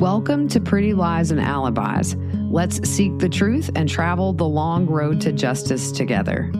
Welcome to Pretty Lies and Alibis. Let's seek the truth and travel the long road to justice together.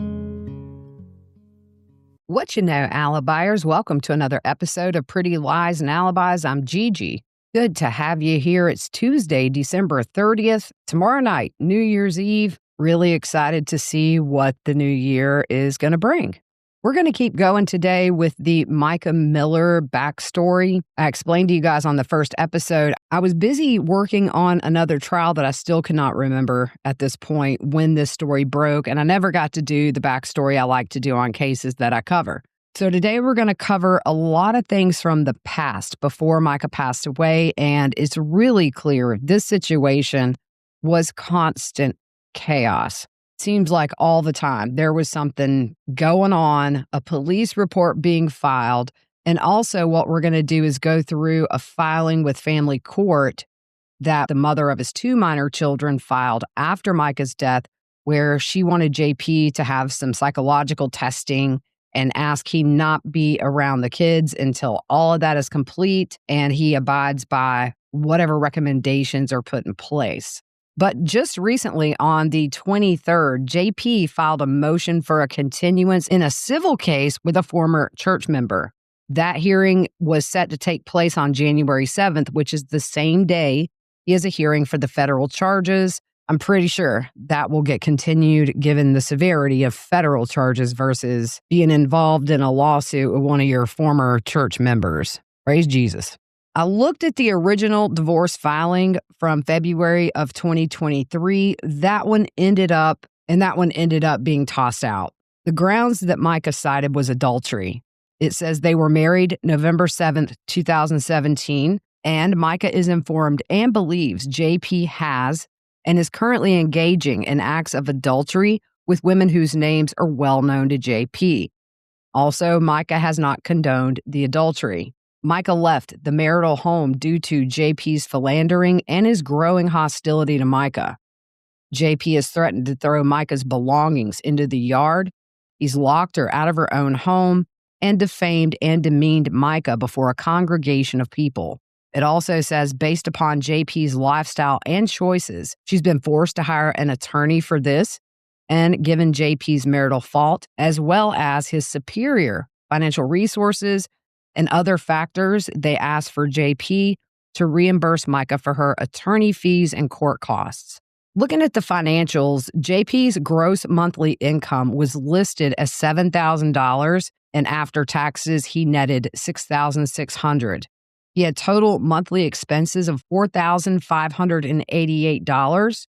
What you know, Alibiers, welcome to another episode of Pretty Lies and Alibis. I'm Gigi. Good to have you here. It's Tuesday, December 30th. Tomorrow night, New Year's Eve. Really excited to see what the new year is going to bring. We're going to keep going today with the Mica Miller backstory. I explained to you guys on the first episode, I was busy working on another trial that I still cannot remember at this point when this story broke, and I never got to do the backstory I like to do on cases that I cover. So today we're going to cover a lot of things from the past before Mica passed away, and it's really clear this situation was constant chaos. Seems like all the time there was something going on, a police report being filed, and also what we're going to do is go through a filing with family court that the mother of his two minor children filed after Mica's death, where she wanted JP to have some psychological testing and ask he not be around the kids until all of that is complete and he abides by whatever recommendations are put in place. But just recently, on the 23rd, JP filed a motion for a continuance in a civil case with a former church member. That hearing was set to take place on January 7th, which is the same day he has a hearing for the federal charges. I'm pretty sure that will get continued given the severity of federal charges versus being involved in a lawsuit with one of your former church members. Praise Jesus. I looked at the original divorce filing from February of 2023. That one ended up being tossed out. The grounds that Mica cited was adultery. It says they were married November 7th, 2017, and Mica is informed and believes JP has and is currently engaging in acts of adultery with women whose names are well known to JP. Also, Mica has not condoned the adultery. Mica left the marital home due to JP's philandering and his growing hostility to Mica. JP has threatened to throw Mica's belongings into the yard. He's locked her out of her own home and defamed and demeaned Mica before a congregation of people. It also says, based upon JP's lifestyle and choices, she's been forced to hire an attorney for this, and given JP's marital fault, as well as his superior financial resources and other factors, they asked for JP to reimburse Mica for her attorney fees and court costs. Looking at the financials, JP's gross monthly income was listed as $7,000, and after taxes, he netted $6,600. He had total monthly expenses of $4,588.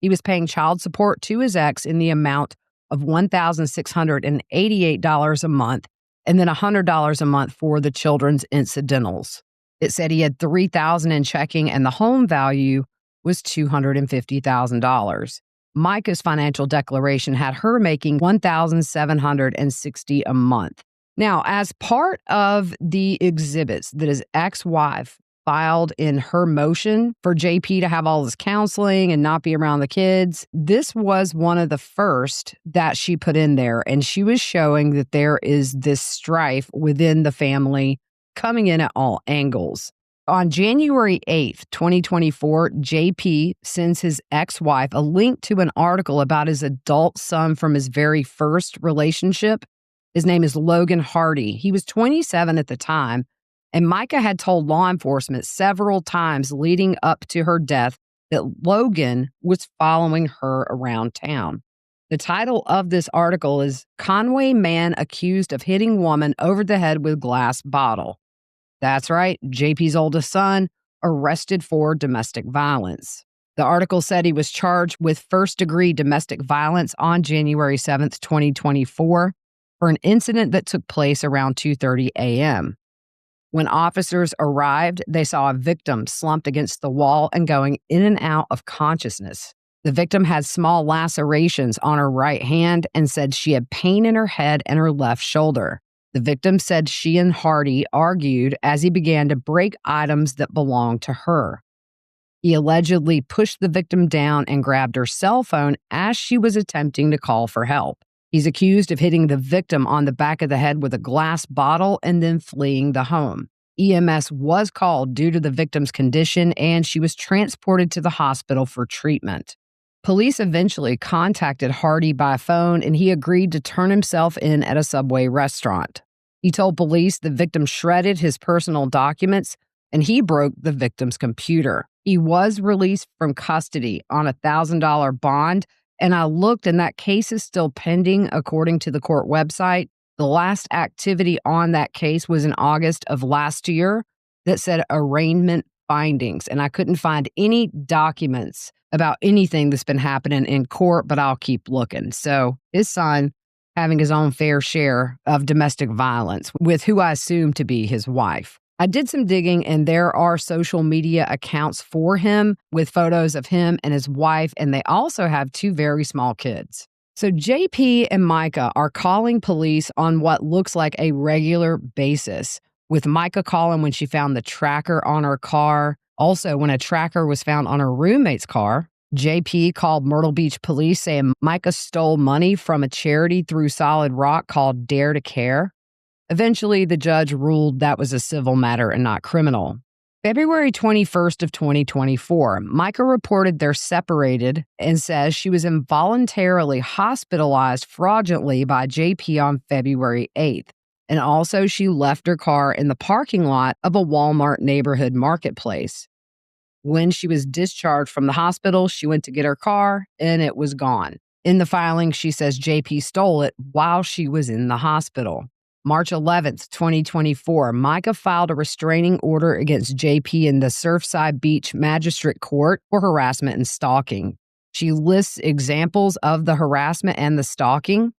He was paying child support to his ex in the amount of $1,688 a month, and then $100 a month for the children's incidentals. It said he had $3,000 in checking, and the home value was $250,000. Mica's financial declaration had her making $1,760 a month. Now, as part of the exhibits that his ex-wife filed in her motion for JP to have all this counseling and not be around the kids, this was one of the first that she put in there. And she was showing that there is this strife within the family coming in at all angles. On January 8th, 2024, JP sends his ex-wife a link to an article about his adult son from his very first relationship. His name is Logan Hardy. He was 27 at the time. And Mica had told law enforcement several times leading up to her death that Logan was following her around town. The title of this article is Conway Man Accused of Hitting Woman Over the Head with Glass Bottle. That's right, JP's oldest son arrested for domestic violence. The article said he was charged with first-degree domestic violence on January 7th, 2024 for an incident that took place around 2:30 a.m. When officers arrived, they saw a victim slumped against the wall and going in and out of consciousness. The victim had small lacerations on her right hand and said she had pain in her head and her left shoulder. The victim said she and Hardy argued as he began to break items that belonged to her. He allegedly pushed the victim down and grabbed her cell phone as she was attempting to call for help. He's accused of hitting the victim on the back of the head with a glass bottle and then fleeing the home. EMS was called due to the victim's condition, and she was transported to the hospital for treatment. Police eventually contacted Hardy by phone, and he agreed to turn himself in at a Subway restaurant. He told police the victim shredded his personal documents, and he broke the victim's computer. He was released from custody on a $1,000 bond, and I looked, and that case is still pending according to the court website. The last activity on that case was in August of last year that said arraignment findings, and I couldn't find any documents about anything that's been happening in court, but I'll keep looking. So his son having his own fair share of domestic violence with who I assume to be his wife. I did some digging, and there are social media accounts for him with photos of him and his wife, and they also have 2 very small kids. So JP and Mica are calling police on what looks like a regular basis, with Mica calling when she found the tracker on her car. Also, when a tracker was found on her roommate's car, JP called Myrtle Beach police saying Mica stole money from a charity through Solid Rock called Dare to Care. Eventually, the judge ruled that was a civil matter and not criminal. February 21st of 2024, Mica reported they're separated and says she was involuntarily hospitalized fraudulently by JP on February 8th. And also, she left her car in the parking lot of a Walmart neighborhood marketplace. When she was discharged from the hospital, she went to get her car, and it was gone. In the filing, she says JP stole it while she was in the hospital. March 11th, 2024, Mica filed a restraining order against JP in the Surfside Beach Magistrate Court for harassment and stalking. She lists examples of the harassment and the stalking.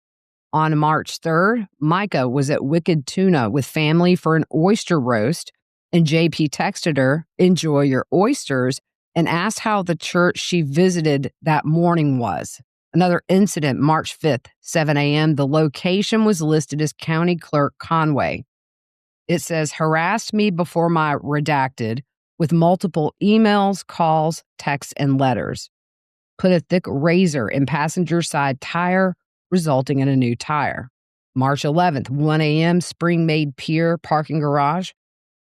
On March 3rd, Mica was at Wicked Tuna with family for an oyster roast, and JP texted her, "Enjoy your oysters," and asked how the church she visited that morning was. Another incident, March 5th, 7 a.m., the location was listed as County Clerk Conway. It says, harassed me before my redacted with multiple emails, calls, texts, and letters. Put a thick razor in passenger side tire, resulting in a new tire. March 11th, 1 a.m., Spring-Made Pier parking garage.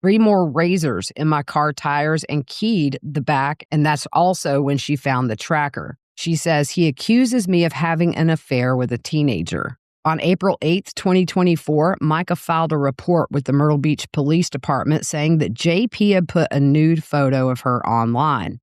3 more razors in my car tires and keyed the back, and that's also when she found the tracker. She says, he accuses me of having an affair with a teenager. On April 8th, 2024, Mica filed a report with the Myrtle Beach Police Department saying that JP had put a nude photo of her online.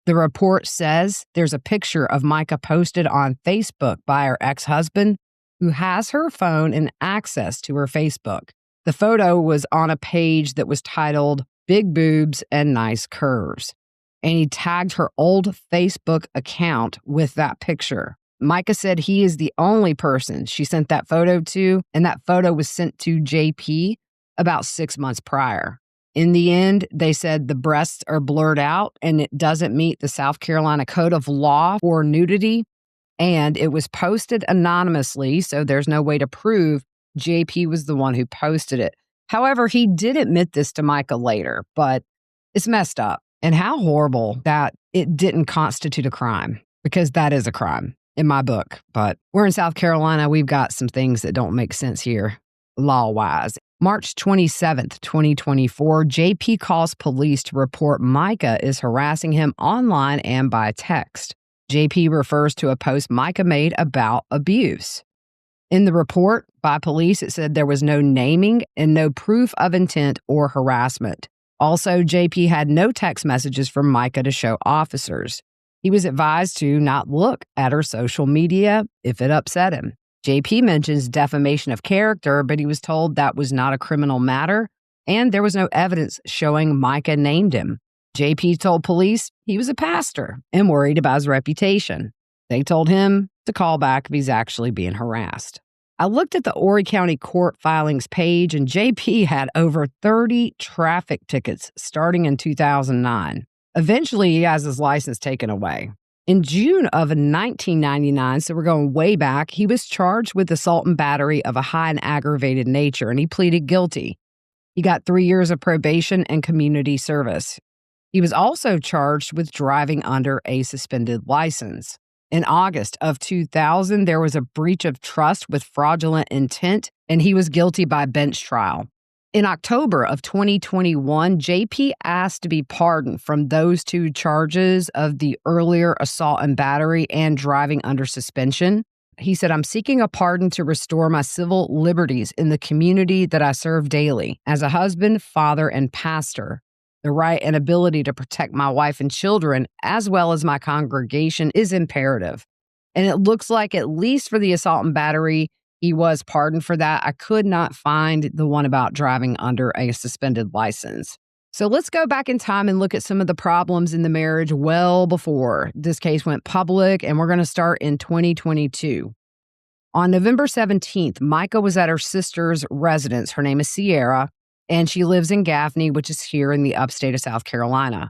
The report says there's a picture of Mica posted on Facebook by her ex-husband, who has her phone and access to her Facebook. The photo was on a page that was titled Big Boobs and Nice Curves, and he tagged her old Facebook account with that picture. Mica said he is the only person she sent that photo to, and that photo was sent to JP about 6 months prior. In the end, they said the breasts are blurred out and it doesn't meet the South Carolina Code of Law for nudity, and it was posted anonymously, so there's no way to prove JP was the one who posted it. However, he did admit this to Mica later, but it's messed up. And how horrible that it didn't constitute a crime, because that is a crime in my book. But we're in South Carolina. We've got some things that don't make sense here law-wise. March 27th, 2024, JP calls police to report Mica is harassing him online and by text. JP refers to a post Mica made about abuse. In the report by police, it said there was no naming and no proof of intent or harassment. Also, JP had no text messages from Mica to show officers. He was advised to not look at her social media if it upset him. JP mentions defamation of character, but he was told that was not a criminal matter, and there was no evidence showing Mica named him. JP told police he was a pastor and worried about his reputation. They told him to call back if he's actually being harassed. I looked at the Horry County Court filings page, and JP had over 30 traffic tickets starting in 2009. Eventually, he has his license taken away. In June of 1999, so we're going way back, he was charged with assault and battery of a high and aggravated nature, and he pleaded guilty. He got 3 years of probation and community service. He was also charged with driving under a suspended license. In August of 2000, there was a breach of trust with fraudulent intent, and he was guilty by bench trial. In October of 2021, JP asked to be pardoned from those two charges of the earlier assault and battery and driving under suspension. He said, "I'm seeking a pardon to restore my civil liberties in the community that I serve daily. As a husband, father, and pastor, the right and ability to protect my wife and children, as well as my congregation, is imperative." And it looks like, at least for the assault and battery, he was pardoned for that. I could not find the one about driving under a suspended license. So let's go back in time and look at some of the problems in the marriage well before this case went public, and we're going to start in 2022. On November 17th, Mica was at her sister's residence. Her name is Sierra, and she lives in Gaffney, which is here in the upstate of South Carolina.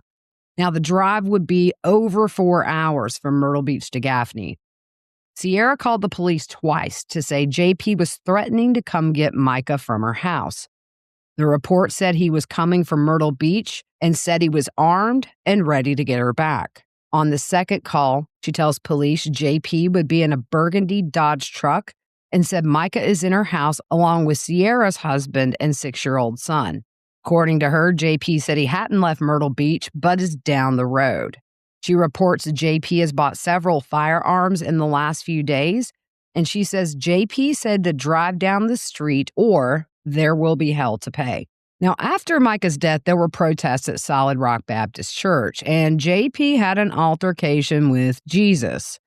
Now, the drive would be over 4 hours from Myrtle Beach to Gaffney. Sierra called the police twice to say JP was threatening to come get Mica from her house. The report said he was coming from Myrtle Beach and said he was armed and ready to get her back. On the second call, she tells police JP would be in a burgundy Dodge truck and said Mica is in her house along with Sierra's husband and 6-year-old son. According to her, JP said he hadn't left Myrtle Beach but is down the road. She reports JP has bought several firearms in the last few days, and she says JP said to drive down the street or there will be hell to pay. Now, after Mica's death, there were protests at Solid Rock Baptist Church, and JP had an altercation with Jesus.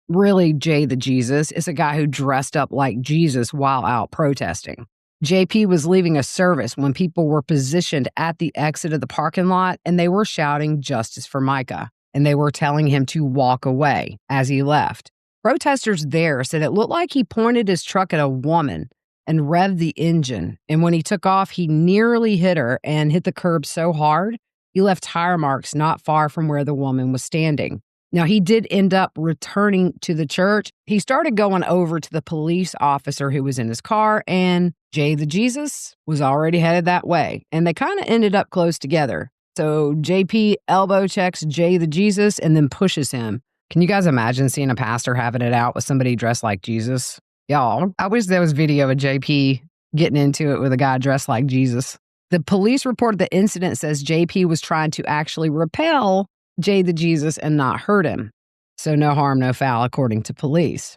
Really, Jay the Jesus is a guy who dressed up like Jesus while out protesting. JP was leaving a service when people were positioned at the exit of the parking lot, and they were shouting justice for Mica, and they were telling him to walk away as he left. Protesters there said it looked like he pointed his truck at a woman and revved the engine, and when he took off, he nearly hit her and hit the curb so hard, he left tire marks not far from where the woman was standing. Now, he did end up returning to the church. He started going over to the police officer who was in his car, and Jay the Jesus was already headed that way, and they kind of ended up close together. So JP elbow checks Jay the Jesus and then pushes him. Can you guys imagine seeing a pastor having it out with somebody dressed like Jesus? Y'all, I wish there was video of JP getting into it with a guy dressed like Jesus. The police report of the incident says JP was trying to actually repel Jay the Jesus and not hurt him. So no harm, no foul, according to police.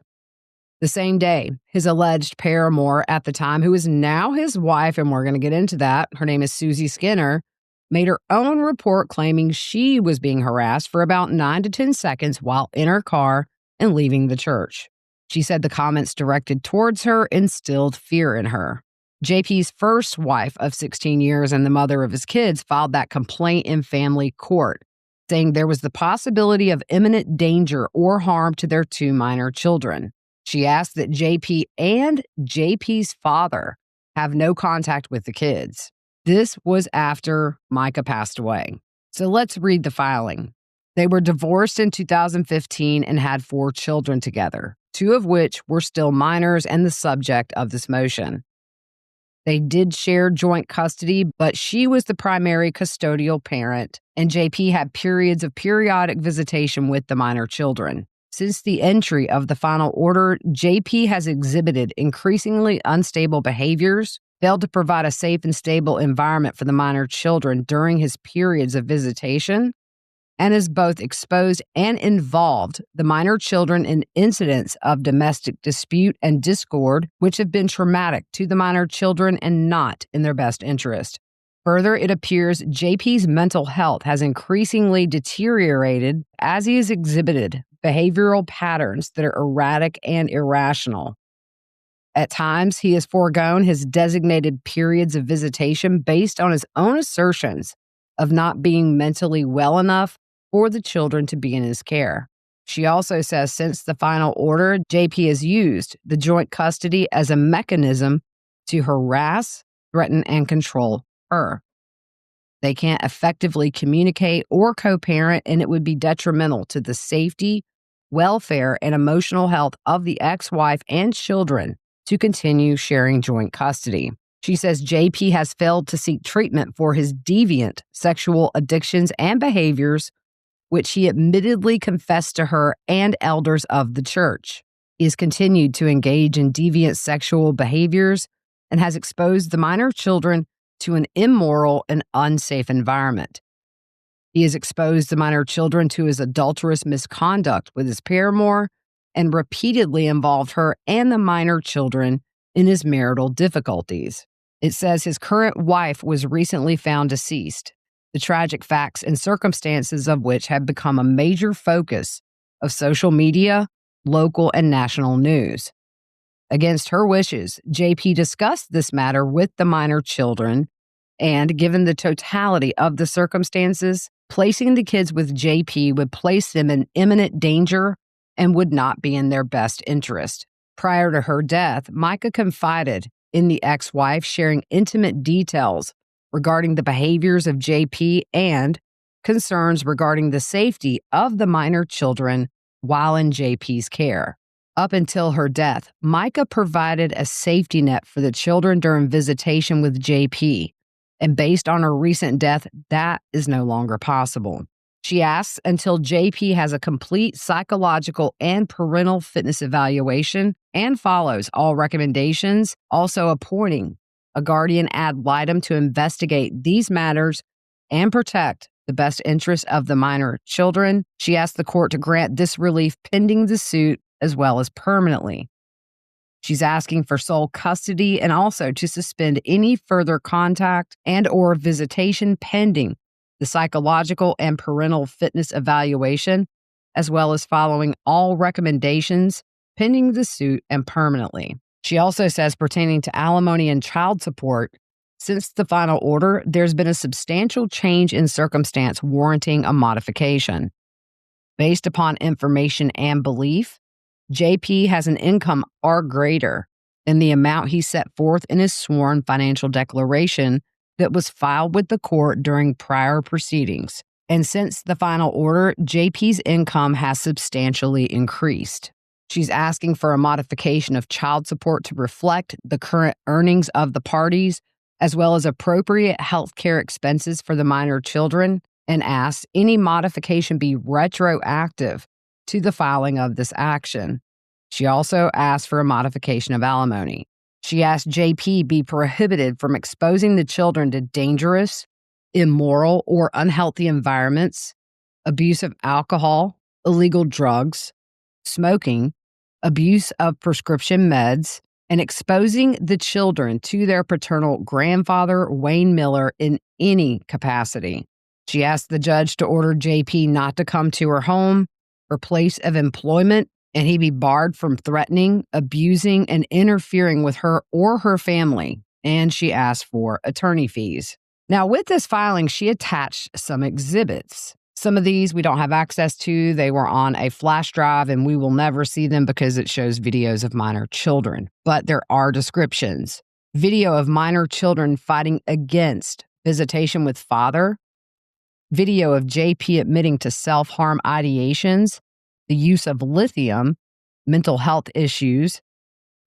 The same day, his alleged paramour at the time, who is now his wife, and we're going to get into that, her name is Susie Skinner, made her own report claiming she was being harassed for about 9 to 10 seconds while in her car and leaving the church. She said the comments directed towards her instilled fear in her. JP's first wife of 16 years and the mother of his kids filed that complaint in family court, saying there was the possibility of imminent danger or harm to their 2 minor children. She asked that JP and JP's father have no contact with the kids. This was after Mica passed away. So let's read the filing. They were divorced in 2015 and had 4 children together, 2 of which were still minors and the subject of this motion. They did share joint custody, but she was the primary custodial parent, and JP had periods of periodic visitation with the minor children. Since the entry of the final order, JP has exhibited increasingly unstable behaviors, failed to provide a safe and stable environment for the minor children during his periods of visitation, and has both exposed and involved the minor children in incidents of domestic dispute and discord, which have been traumatic to the minor children and not in their best interest. Further, it appears JP's mental health has increasingly deteriorated as he has exhibited behavioral patterns that are erratic and irrational. At times, he has foregone his designated periods of visitation based on his own assertions of not being mentally well enough for the children to be in his care. She also says since the final order, JP has used the joint custody as a mechanism to harass, threaten, and control her. They can't effectively communicate or co-parent, and it would be detrimental to the safety, welfare, and emotional health of the ex-wife and children to continue sharing joint custody. She says JP has failed to seek treatment for his deviant sexual addictions and behaviors, which he admittedly confessed to her and elders of the church. He has continued to engage in deviant sexual behaviors and has exposed the minor children to an immoral and unsafe environment. He has exposed the minor children to his adulterous misconduct with his paramour and repeatedly involved her and the minor children in his marital difficulties. It says his current wife was recently found deceased, the tragic facts and circumstances of which have become a major focus of social media, local, and national news. Against her wishes, JP discussed this matter with the minor children, and given the totality of the circumstances, placing the kids with JP would place them in imminent danger and would not be in their best interest. Prior to her death, Mica confided in the ex-wife, sharing intimate details regarding the behaviors of JP and concerns regarding the safety of the minor children while in JP's care. Up until her death, Mica provided a safety net for the children during visitation with JP, and based on her recent death, that is no longer possible. She asks until JP has a complete psychological and parental fitness evaluation and follows all recommendations, also appointing a guardian ad litem to investigate these matters and protect the best interests of the minor children. She asked the court to grant this relief pending the suit as well as permanently. She's asking for sole custody and also to suspend any further contact and or visitation pending the psychological and parental fitness evaluation, as well as following all recommendations pending the suit and permanently. She also says pertaining to alimony and child support, since the final order, there's been a substantial change in circumstance warranting a modification. Based upon information and belief, JP has an income or greater than the amount he set forth in his sworn financial declaration that was filed with the court during prior proceedings. And since the final order, JP's income has substantially increased. She's asking for a modification of child support to reflect the current earnings of the parties, as well as appropriate health care expenses for the minor children, and asks any modification be retroactive to the filing of this action. She also asked for a modification of alimony. She asked JP be prohibited from exposing the children to dangerous, immoral, or unhealthy environments, abuse of alcohol, illegal drugs, smoking, abuse of prescription meds, and exposing the children to their paternal grandfather, Wayne Miller, in any capacity. She asked the judge to order JP not to come to her home or place of employment, and he be barred from threatening, abusing, and interfering with her or her family. And she asked for attorney fees. Now, with this filing, she attached some exhibits. Some of these we don't have access to. They were on a flash drive, and we will never see them because it shows videos of minor children. But there are descriptions. Video of minor children fighting against visitation with father. Video of JP admitting to self-harm ideations, the use of lithium, mental health issues,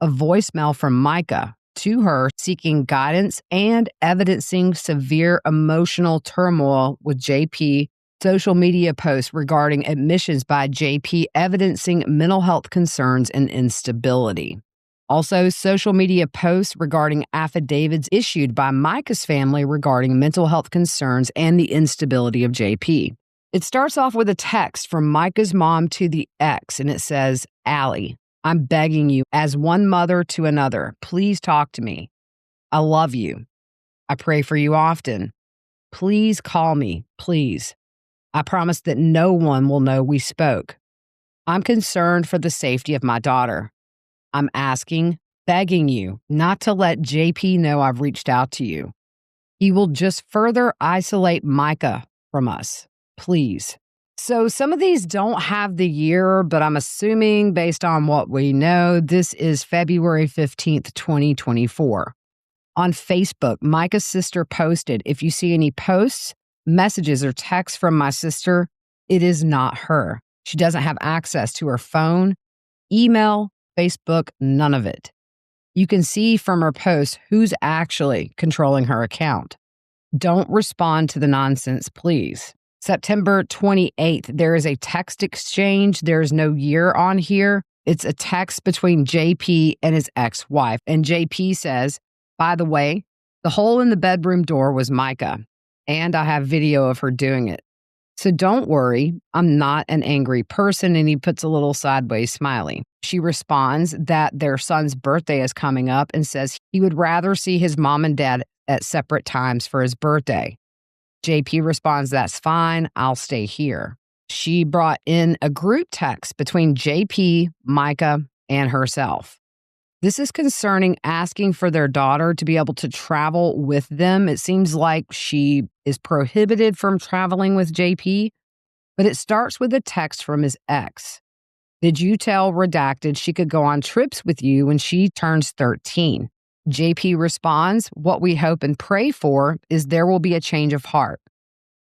a voicemail from Mica to her seeking guidance and evidencing severe emotional turmoil with JP, social media posts regarding admissions by JP evidencing mental health concerns and instability. Also, social media posts regarding affidavits issued by Mica's family regarding mental health concerns and the instability of JP. It starts off with a text from Mica's mom to the ex, and it says, "Allie, I'm begging you, as one mother to another, please talk to me. I love you. I pray for you often. Please call me, please. I promise that no one will know we spoke. I'm concerned for the safety of my daughter. I'm asking, begging you not to let JP know I've reached out to you. He will just further isolate Mica from us. Please." So some of these don't have the year, but I'm assuming based on what we know, this is February 15th, 2024. On Facebook, Mica's sister posted, "If you see any posts, messages, or texts from my sister, it is not her. She doesn't have access to her phone, email, Facebook, none of it. You can see from her posts who's actually controlling her account. Don't respond to the nonsense, please." September 28th, there is a text exchange. There is no year on here. It's a text between JP and his ex-wife. And JP says, "By the way, The hole in the bedroom door was Mica, and I have video of her doing it. So don't worry, I'm not an angry person. And he puts a little sideways smiley. She responds that their son's birthday is coming up and says he would rather see his mom and dad at separate times for his birthday. JP responds, that's fine, I'll stay here. She brought in a group text between JP, Mica, and herself. This is concerning asking for their daughter to be able to travel with them. It seems like she is prohibited from traveling with JP, but it starts with a text from his ex. Did you tell Redacted she could go on trips with you when she turns 13? JP responds, what we hope and pray for is there will be a change of heart.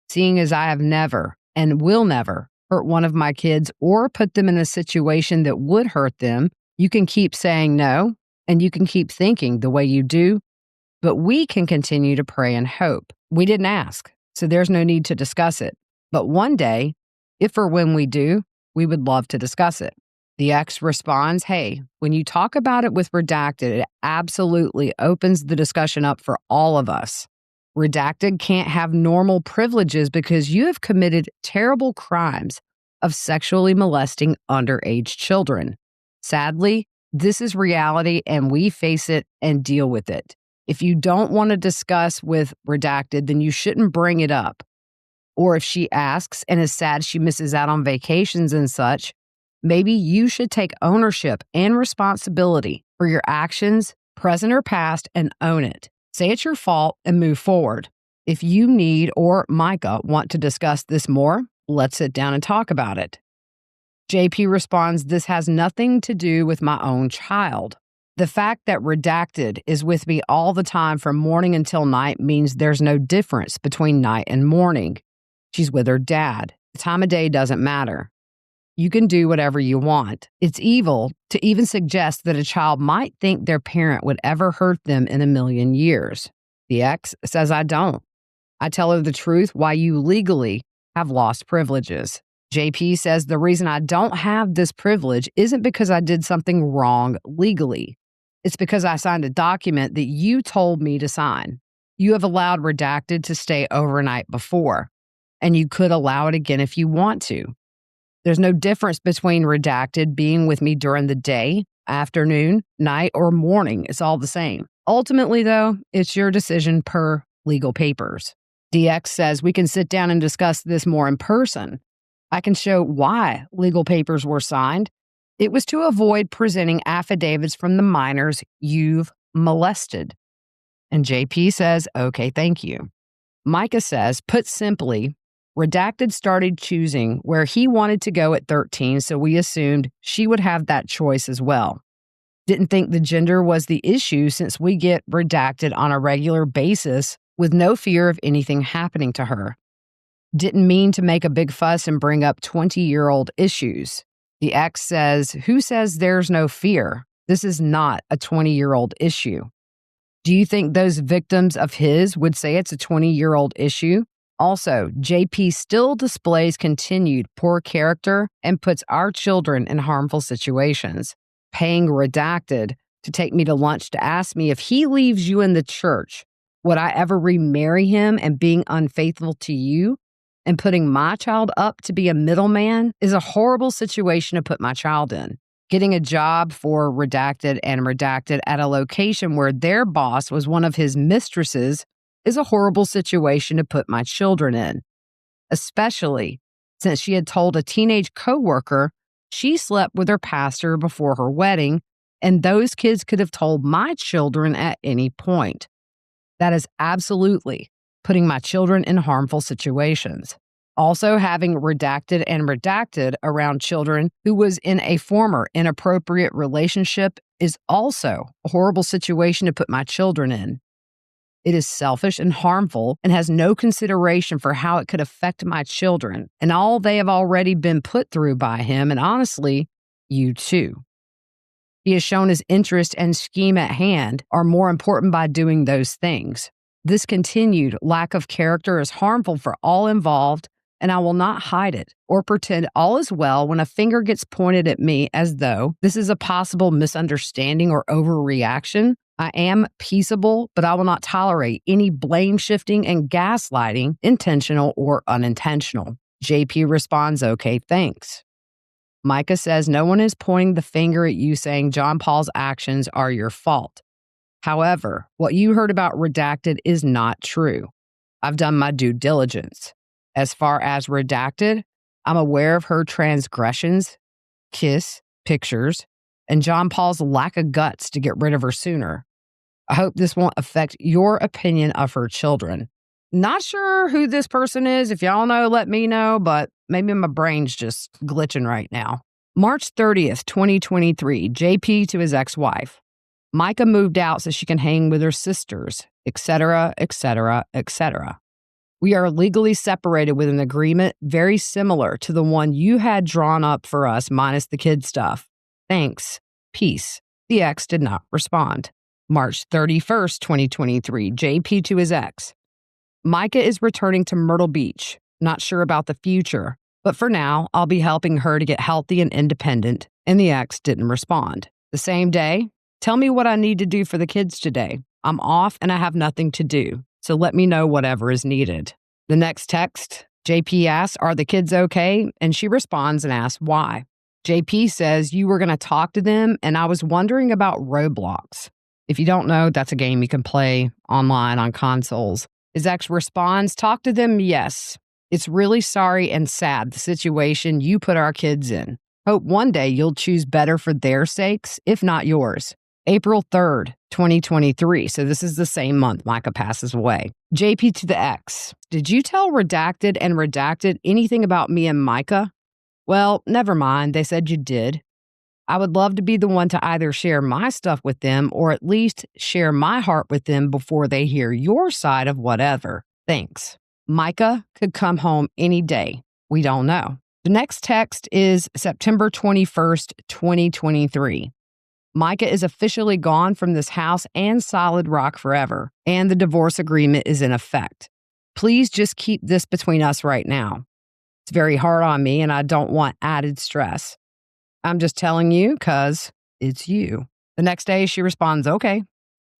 Seeing as I have never and will never hurt one of my kids or put them in a situation that would hurt them, you can keep saying no, and you can keep thinking the way you do, but we can continue to pray and hope. We didn't ask, so there's no need to discuss it. But one day, if or when we do, we would love to discuss it. The ex responds, hey, when you talk about it with Redacted, it absolutely opens the discussion up for all of us. Redacted can't have normal privileges because you have committed terrible crimes of sexually molesting underage children. Sadly, this is reality and we face it and deal with it. If you don't want to discuss with Redacted, then you shouldn't bring it up. Or if she asks and is sad she misses out on vacations and such, maybe you should take ownership and responsibility for your actions, present or past, and own it. Say it's your fault and move forward. If you need or Mica want to discuss this more, let's sit down and talk about it. JP responds, this has nothing to do with my own child. The fact that Redacted is with me all the time from morning until night means there's no difference between night and morning. She's with her dad. The time of day doesn't matter. You can do whatever you want. It's evil to even suggest that a child might think their parent would ever hurt them in a million years. The ex says, I don't. I tell her the truth why you legally have lost privileges. JP says the reason I don't have this privilege isn't because I did something wrong legally. It's because I signed a document that you told me to sign. You have allowed Redacted to stay overnight before, and you could allow it again if you want to. There's no difference between Redacted being with me during the day, afternoon, night, or morning. It's all the same. Ultimately, though, it's your decision per legal papers. DX says we can sit down and discuss this more in person. I can show why legal papers were signed. It was to avoid presenting affidavits from the minors you've molested. And JP says, okay, thank you. Mica says, put simply, Redacted started choosing where he wanted to go at 13, so we assumed she would have that choice as well. Didn't think the gender was the issue since we get Redacted on a regular basis with no fear of anything happening to her. Didn't mean to make a big fuss and bring up 20-year-old issues. The ex says, who says there's no fear? This is not a 20-year-old issue. Do you think those victims of his would say it's a 20-year-old issue? Also, JP still displays continued poor character and puts our children in harmful situations. Paying Redacted to take me to lunch to ask me if he leaves you in the church, would I ever remarry him and being unfaithful to you? And putting my child up to be a middleman is a horrible situation to put my child in. Getting a job for Redacted at a location where their boss was one of his mistresses is a horrible situation to put my children in, especially since she had told a teenage coworker she slept with her pastor before her wedding, and those kids could have told my children at any point. That is absolutely putting my children in harmful situations. Also, having Redacted around children who was in a former inappropriate relationship is also a horrible situation to put my children in. It is selfish and harmful and has no consideration for how it could affect my children and all they have already been put through by him, and honestly, you too. He has shown his interest and scheme at hand are more important by doing those things. This continued lack of character is harmful for all involved, and I will not hide it or pretend all is well when a finger gets pointed at me as though this is a possible misunderstanding or overreaction. I am peaceable, but I will not tolerate any blame shifting and gaslighting, intentional or unintentional. JP responds, okay, thanks. Mica says no one is pointing the finger at you saying John Paul's actions are your fault. However, what you heard about Redacted is not true. I've done my due diligence. As far as Redacted, I'm aware of her transgressions, kiss, pictures, and John Paul's lack of guts to get rid of her sooner. I hope this won't affect your opinion of her children. Not sure who this person is. If y'all know, let me know, but maybe my brain's just glitching right now. March 30th, 2023, JP to his ex-wife. Mica moved out so she can hang with her sisters, etc., etc., etc. We are legally separated with an agreement very similar to the one you had drawn up for us minus the kid stuff. Thanks. Peace. The ex did not respond. March 31st, 2023, JP to his ex. Mica is returning to Myrtle Beach. Not sure about the future, but for now, I'll be helping her to get healthy and independent, and the ex didn't respond. The same day, tell me what I need to do for the kids today. I'm off and I have nothing to do, so let me know whatever is needed. The next text, JP asks, are the kids okay? And she responds and asks why. JP says, you were going to talk to them, and I was wondering about Roblox. If you don't know, that's a game you can play online on consoles. His ex responds, talk to them, yes. It's really sorry and sad, the situation you put our kids in. Hope one day you'll choose better for their sakes, if not yours. April 3rd, 2023. So this is the same month Mica passes away. JP to the ex. Did you tell Redacted and Redacted anything about me and Mica? Well, never mind. They said you did. I would love to be the one to either share my stuff with them or at least share my heart with them before they hear your side of whatever. Thanks. Mica could come home any day. We don't know. The next text is September 21st, 2023. Mica is officially gone from this house and Solid Rock forever, and the divorce agreement is in effect. Please just keep this between us right now. It's very hard on me, and I don't want added stress. I'm just telling you because it's you. The next day, she responds, okay.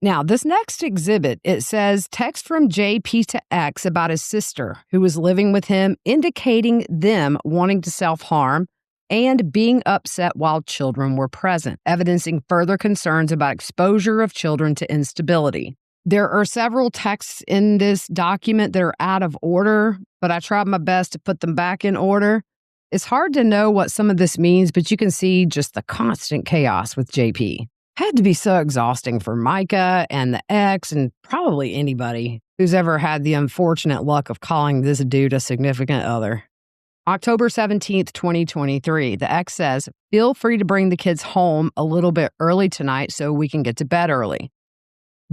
Now, this next exhibit, it says text from JP to X about his sister who was living with him, indicating them wanting to self-harm and being upset while children were present, evidencing further concerns about exposure of children to instability. There are several texts in this document that are out of order, but I tried my best to put them back in order. It's hard to know what some of this means, but you can see just the constant chaos with JP. Had to be so exhausting for Mica and the ex and probably anybody who's ever had the unfortunate luck of calling this dude a significant other. October 17th, 2023, the ex says, feel free to bring the kids home a little bit early tonight so we can get to bed early.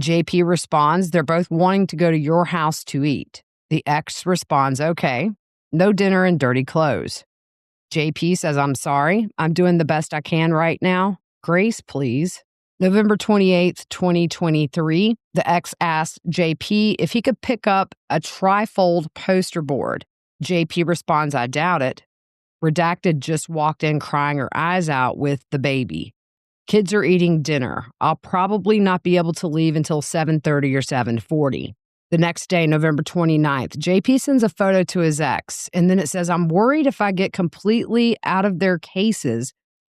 JP responds, they're both wanting to go to your house to eat. The ex responds, okay, no dinner and dirty clothes. JP says, I'm sorry, I'm doing the best I can right now. Grace, please. November 28th, 2023, the ex asked JP if he could pick up a trifold poster board. JP responds, I doubt it. Redacted just walked in crying her eyes out with the baby. Kids are eating dinner. I'll probably not be able to leave until 7:30 or 7:40. The next day, November 29th, JP sends a photo to his ex, and then it says, I'm worried if I get completely out of their cases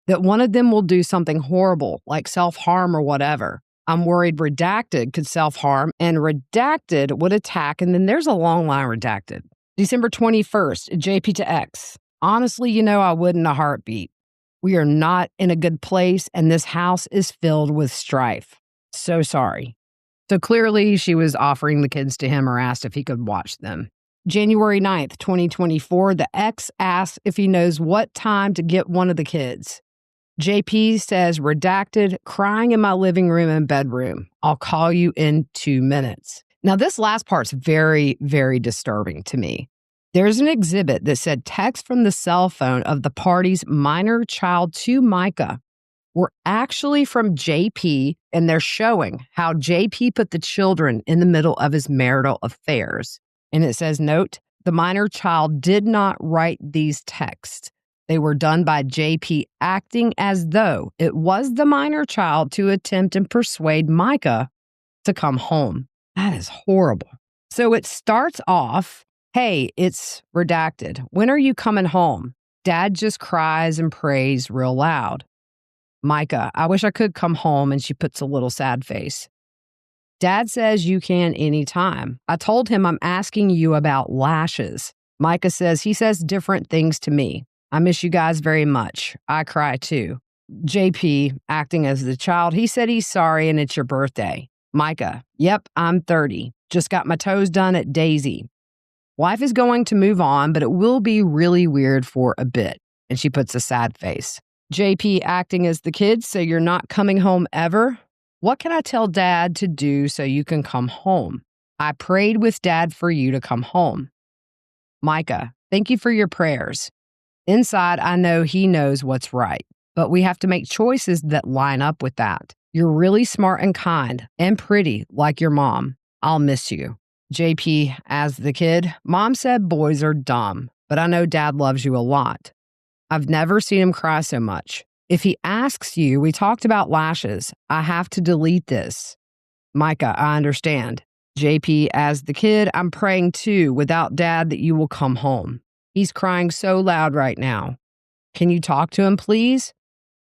that one of them will do something horrible, like self-harm or whatever. I'm worried Redacted could self-harm, and Redacted would attack, and then there's a long line Redacted. December 21st, JP to X. Honestly, I would in a heartbeat. We are not in a good place, and this house is filled with strife. So sorry. So clearly, she was offering the kids to him or asked if he could watch them. January 9th, 2024, the ex asks if he knows what time to get one of the kids. JP says, Redacted, crying in my living room and bedroom. I'll call you in 2 minutes. Now, this last part's very, very disturbing to me. There's an exhibit that said text from the cell phone of the party's minor child to Mica were actually from JP, and they're showing how JP put the children in the middle of his marital affairs. And it says, note, the minor child did not write these texts. They were done by JP acting as though it was the minor child to attempt and persuade Mica to come home. That is horrible. So it starts off, hey, it's redacted. When are you coming home? Dad just cries and prays real loud. Mica, I wish I could come home, and she puts a little sad face. Dad says you can anytime. I told him I'm asking you about lashes. Mica says he says different things to me. I miss you guys very much. I cry too. JP, acting as the child, he said he's sorry and it's your birthday. Mica, yep, I'm 30. Just got my toes done at Daisy. Wife is going to move on, but it will be really weird for a bit. And she puts a sad face. JP acting as the kid, so you're not coming home ever? What can I tell Dad to do so you can come home? I prayed with Dad for you to come home. Mica, thank you for your prayers. Inside, I know he knows what's right, but we have to make choices that line up with that. You're really smart and kind and pretty, like your mom. I'll miss you. JP, as the kid, Mom said boys are dumb, but I know Dad loves you a lot. I've never seen him cry so much. If he asks you, we talked about lashes. I have to delete this. Mica, I understand. JP, as the kid, I'm praying too, without Dad, that you will come home. He's crying so loud right now. Can you talk to him, please?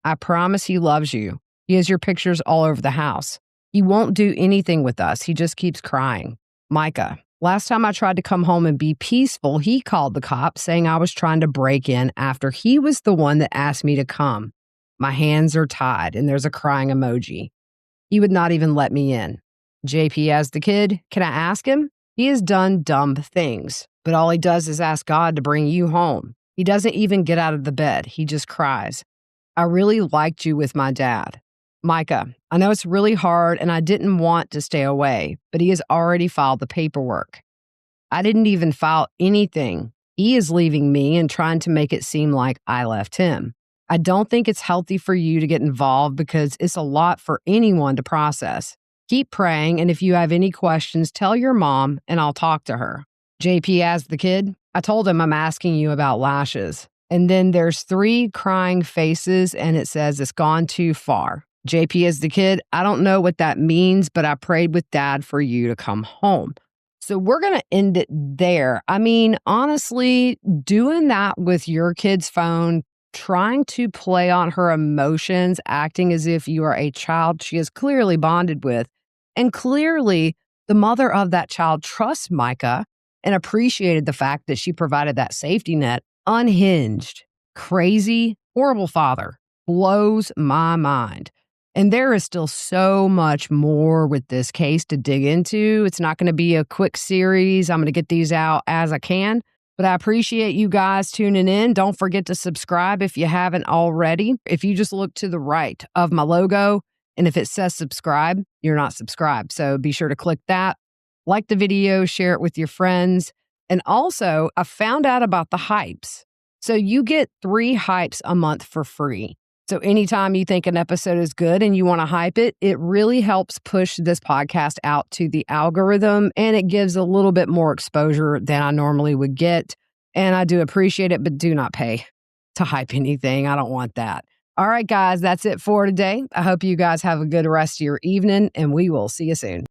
I promise he loves you. He has your pictures all over the house. He won't do anything with us. He just keeps crying. Mica, last time I tried to come home and be peaceful, he called the cops saying I was trying to break in after he was the one that asked me to come. My hands are tied, and there's a crying emoji. He would not even let me in. JP, as the kid, can I ask him? He has done dumb things, but all he does is ask God to bring you home. He doesn't even get out of the bed. He just cries. I really liked you with my dad. Mica, I know it's really hard and I didn't want to stay away, but he has already filed the paperwork. I didn't even file anything. He is leaving me and trying to make it seem like I left him. I don't think it's healthy for you to get involved because it's a lot for anyone to process. Keep praying, and if you have any questions, tell your mom and I'll talk to her. JP, as the kid, I told him I'm asking you about lashes. And then there's 3 crying faces and it says it's gone too far. JP, as the kid, I don't know what that means, but I prayed with Dad for you to come home. So we're going to end it there. I mean, honestly, doing that with your kid's phone, trying to play on her emotions, acting as if you are a child she is clearly bonded with. And clearly, the mother of that child trusts Mica and appreciated the fact that she provided that safety net. Unhinged, crazy, horrible father. Blows my mind. And there is still so much more with this case to dig into. It's not going to be a quick series. I'm going to get these out as I can. But I appreciate you guys tuning in. Don't forget to subscribe if you haven't already. If you just look to the right of my logo, and if it says subscribe, you're not subscribed. So be sure to click that. Like the video, share it with your friends. And also, I found out about the hypes. So you get 3 hypes a month for free. So anytime you think an episode is good and you want to hype it, it really helps push this podcast out to the algorithm, and it gives a little bit more exposure than I normally would get. And I do appreciate it, but do not pay to hype anything. I don't want that. All right, guys, that's it for today. I hope you guys have a good rest of your evening, and we will see you soon.